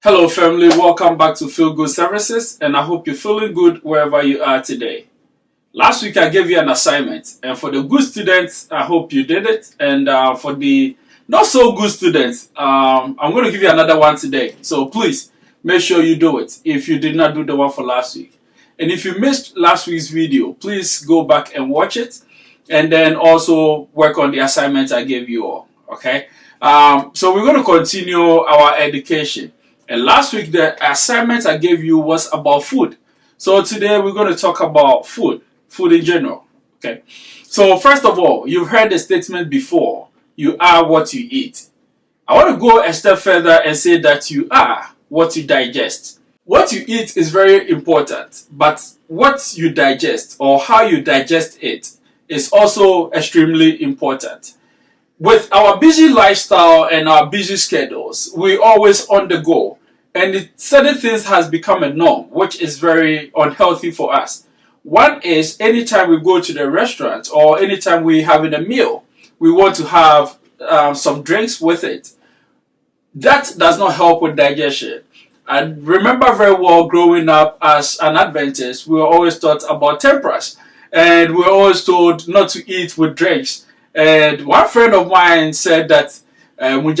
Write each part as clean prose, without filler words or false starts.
Hello family, welcome back to Philgood Services, and I hope you're feeling good wherever you are today. Last week I gave you an assignment, and for the good students, I hope you did it, and for the not so good students, I'm going to give you another one today. So please make sure you do it if you did not do the one for last week. And if you missed last week's video, please go back and watch it, and then also work on the assignment I gave you all. Okay? So we're going to continue our education. And last week, the assignment I gave you was about food. So today we're going to talk about food in general. Okay. So first of all, you've heard the statement before, you are what you eat. I want to go a step further and say that you are what you digest. What you eat is very important, but what you digest or how you digest it is also extremely important. With our busy lifestyle and our busy schedules, we're always on the go. And certain things has become a norm, which is very unhealthy for us. One is anytime we go to the restaurant or anytime we're having a meal, we want to have some drinks with it. That does not help with digestion. I remember very well growing up as an Adventist, we were always taught about temperance. And we were always told not to eat with drinks. And one friend of mine said that what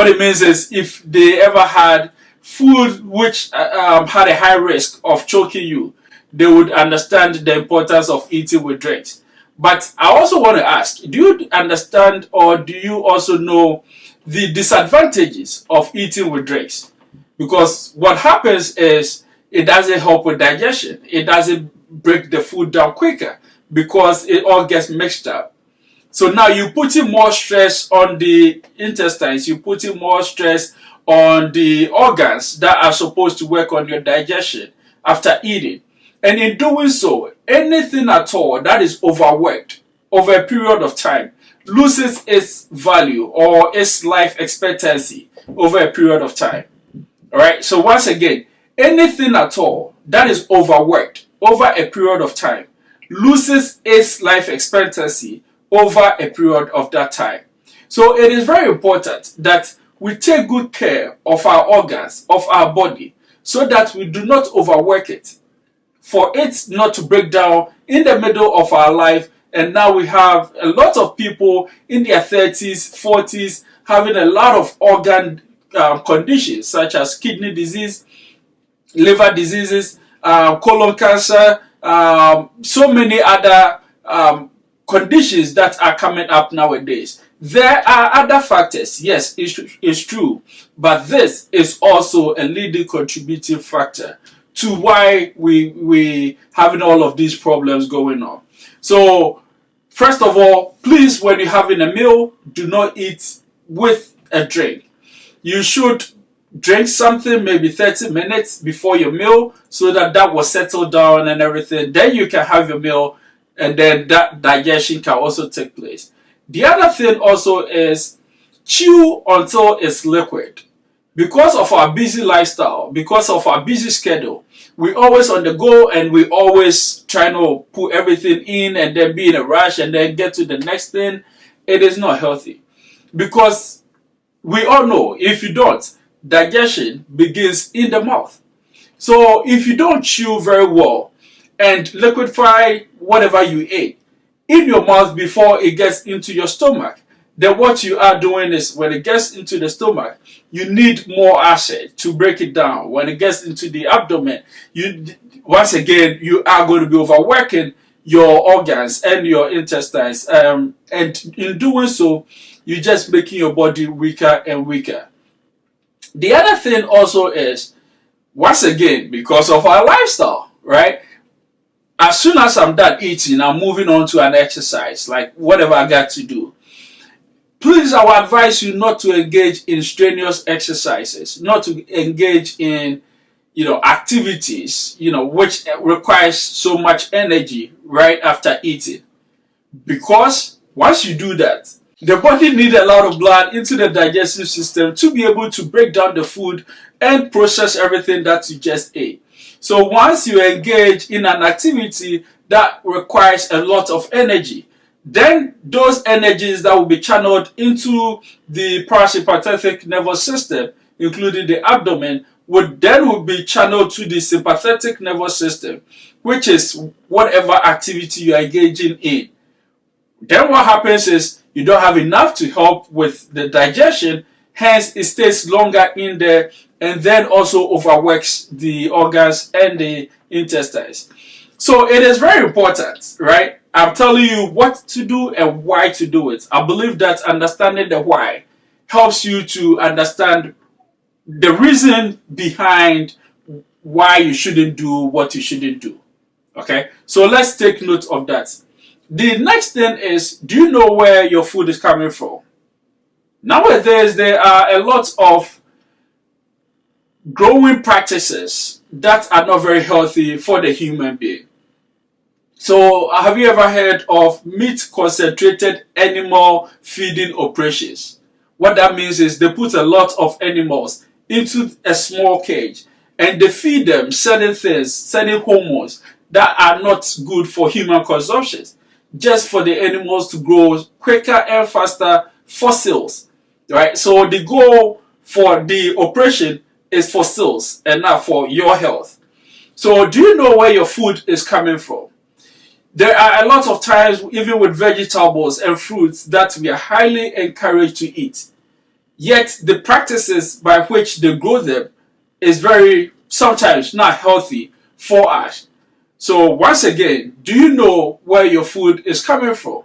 it means is if they ever had food which had a high risk of choking you, they would understand the importance of eating with drinks. But I also want to ask, do you understand or do you also know the disadvantages of eating with drinks? Because what happens is it doesn't help with digestion. It doesn't break the food down quicker, because it all gets mixed up. So now you're putting more stress on the intestines, you're putting more stress on the organs that are supposed to work on your digestion after eating. And in doing so, anything at all that is overworked over a period of time loses its value or its life expectancy over a period of time. Alright, so once again, anything at all that is overworked over a period of time loses its life expectancy over a period of that time. So it is very important that we take good care of our organs, of our body, so that we do not overwork it, for it not to break down in the middle of our life. And now we have a lot of people in their 30s, 40s having a lot of organ conditions such as kidney disease, liver diseases, colon cancer, so many other conditions that are coming up nowadays. There are other factors, yes, it's true, but this is also a leading contributing factor to why we having all of these problems going on. So first of all, please, when you're having a meal, do not eat with a drink. You should drink something maybe 30 minutes before your meal so that will settle down and everything. Then you can have your meal, and then that digestion can also take place. The other thing also is chew until it's liquid. Because of our busy lifestyle, because of our busy schedule, we're always on the go and we always trying to put everything in and then be in a rush and then get to the next thing. It is not healthy, because we all know if you don't, digestion begins in the mouth. So if you don't chew very well and liquefy whatever you ate in your mouth before it gets into your stomach, then what you are doing is when it gets into the stomach, you need more acid to break it down. When it gets into the abdomen, once again you are going to be overworking your organs and your intestines, and in doing so, you're just making your body weaker and weaker. The other thing also is, once again, because of our lifestyle, right? As soon as I'm done eating, I'm moving on to an exercise, like whatever I got to do. Please, I would advise you not to engage in strenuous exercises, not to engage in, activities, which requires so much energy right after eating. Because once you do that, the body needs a lot of blood into the digestive system to be able to break down the food and process everything that you just ate. So once you engage in an activity that requires a lot of energy, Then those energies that will be channeled into the parasympathetic nervous system, including the abdomen, will be channeled to the sympathetic nervous system, which is whatever activity you are engaging in. Then what happens is you don't have enough to help with the digestion, hence it stays longer in there and then also overworks the organs and the intestines. So it is very important, right? I'm telling you what to do and why to do it. I believe that understanding the why helps you to understand the reason behind why you shouldn't do what you shouldn't do. Okay, so let's take note of that. The next thing is, do you know where your food is coming from? Nowadays, there are a lot of growing practices that are not very healthy for the human being. So, have you ever heard of meat concentrated animal feeding operations? What that means is they put a lot of animals into a small cage and they feed them certain things, certain hormones that are not good for human consumption, just for the animals to grow quicker and faster for sales, right? So the goal for the operation is for sales and not for your health. So do you know where your food is coming from? There are a lot of times, even with vegetables and fruits, that we are highly encouraged to eat. Yet the practices by which they grow them is very sometimes not healthy for us. So once again, do you know where your food is coming from?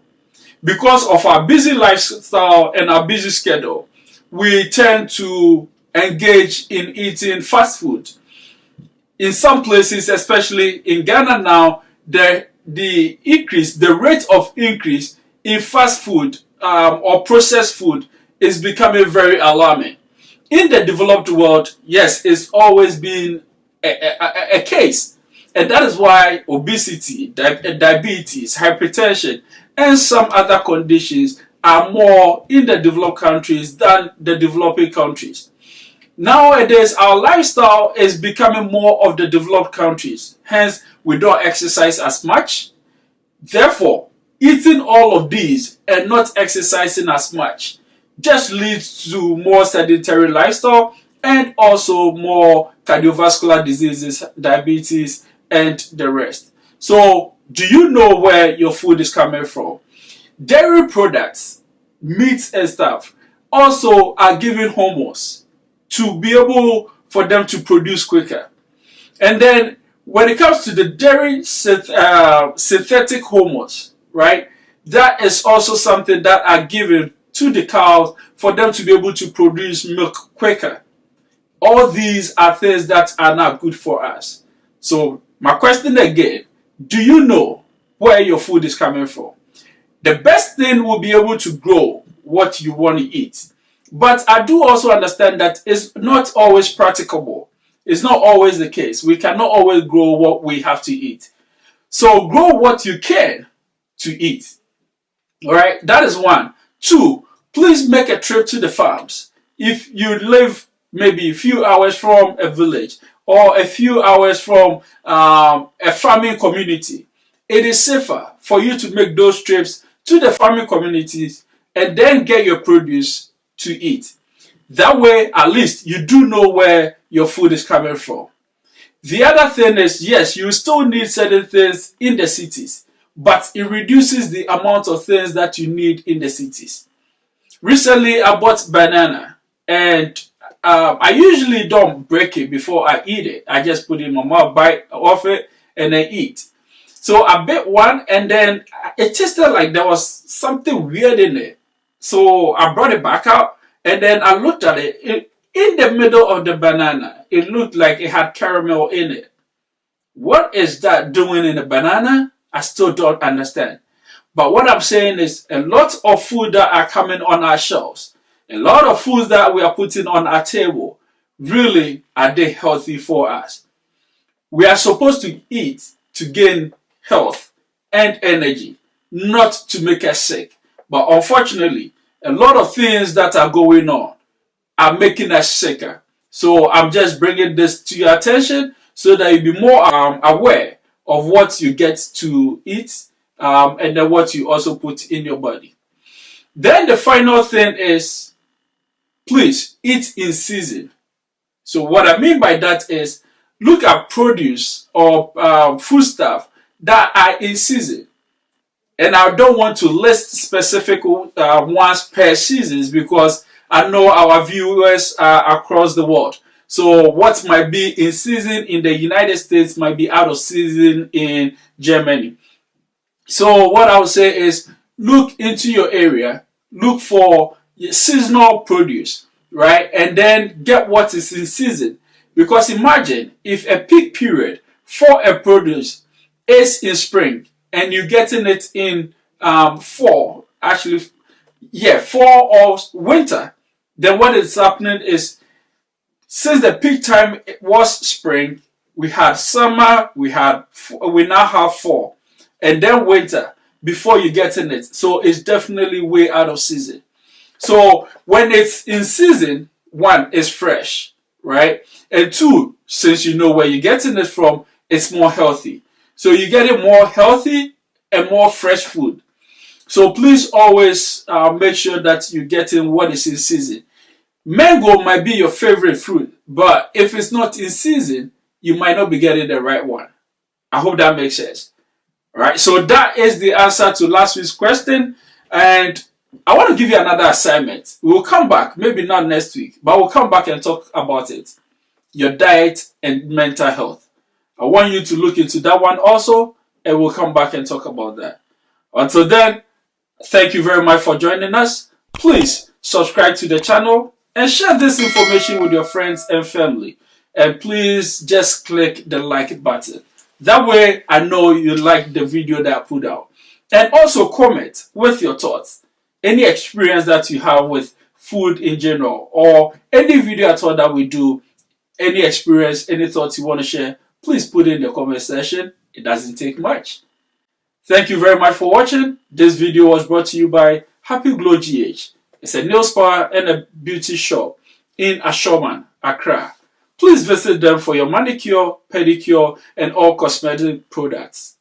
Because of our busy lifestyle and our busy schedule, we tend to engage in eating fast food. In some places, especially in Ghana now, the rate of increase in fast food or processed food is becoming very alarming. In the developed world, yes, it's always been a case. And that is why obesity, diabetes, hypertension, and some other conditions are more in the developed countries than the developing countries. Nowadays, our lifestyle is becoming more of the developed countries. Hence, we don't exercise as much. Therefore, eating all of these and not exercising as much just leads to more sedentary lifestyle and also more cardiovascular diseases, diabetes, and the rest. So, do you know where your food is coming from? Dairy products, meats and stuff also are given hormones to be able for them to produce quicker. And then when it comes to the dairy synthetic hormones, right, that is also something that are given to the cows for them to be able to produce milk quicker. All these are things that are not good for us. So my question again, do you know where your food is coming from? The best thing will be able to grow what you want to eat. But I do also understand that it's not always practicable. It's not always the case. We cannot always grow what we have to eat. So grow what you can to eat. All right, that is one. Two, please make a trip to the farms. If you live maybe a few hours from a village or a few hours from a farming community, it is safer for you to make those trips to the farming communities and then get your produce to eat. That way, at least you do know where your food is coming from. The other thing is, yes, you still need certain things in the cities, but it reduces the amount of things that you need in the cities. Recently, I bought banana, and I usually don't break it before I eat it. I just put it in my mouth, bite off it, and then eat. So I bit one, and then it tasted like there was something weird in it. So I brought it back out, and then I looked at it. In the middle of the banana, it looked like it had caramel in it. What is that doing in a banana? I still don't understand. But what I'm saying is a lot of food that are coming on our shelves, a lot of foods that we are putting on our table, really are they healthy for us? We are supposed to eat to gain health and energy, not to make us sick. But unfortunately, a lot of things that are going on are making us sicker. So I'm just bringing this to your attention so that you be more aware of what you get to eat and then what you also put in your body. Then the final thing is, please eat in season. So what I mean by that is, look at produce or foodstuff that are in season. And I don't want to list specific ones per seasons, because I know our viewers are across the world. So what might be in season in the United States might be out of season in Germany. So what I would say is, look into your area, look for seasonal produce, right? And then get what is in season. Because imagine if a peak period for a produce is in spring and you're getting it in fall, fall or winter, then what is happening is, since the peak time was spring, we had summer, we now have fall, and then winter before you get in it. So it's definitely way out of season. So when it's in season, one, it's fresh, right? And two, since you know where you're getting it from, it's more healthy. So you're getting more healthy and more fresh food. So please always make sure that you're getting what is in season. Mango might be your favorite fruit, but if it's not in season, you might not be getting the right one. I hope that makes sense. All right, so that is the answer to last week's question. And I want to give you another assignment. We'll come back, maybe not next week, but we'll come back and talk about it. Your diet and mental health. I want you to look into that one also, and we'll come back and talk about that. Until then, thank you very much for joining us. Please subscribe to the channel and share this information with your friends and family. And please just click the like button. That way I know you like the video that I put out. And also comment with your thoughts. Any experience that you have with food in general, or any video at all that we do, any experience, any thoughts you want to share, please put it in the comment section. It doesn't take much. Thank you very much for watching. This video was brought to you by Happy Glow GH. It's a nail spa and a beauty shop in Ashoman, Accra. Please visit them for your manicure, pedicure, and all cosmetic products.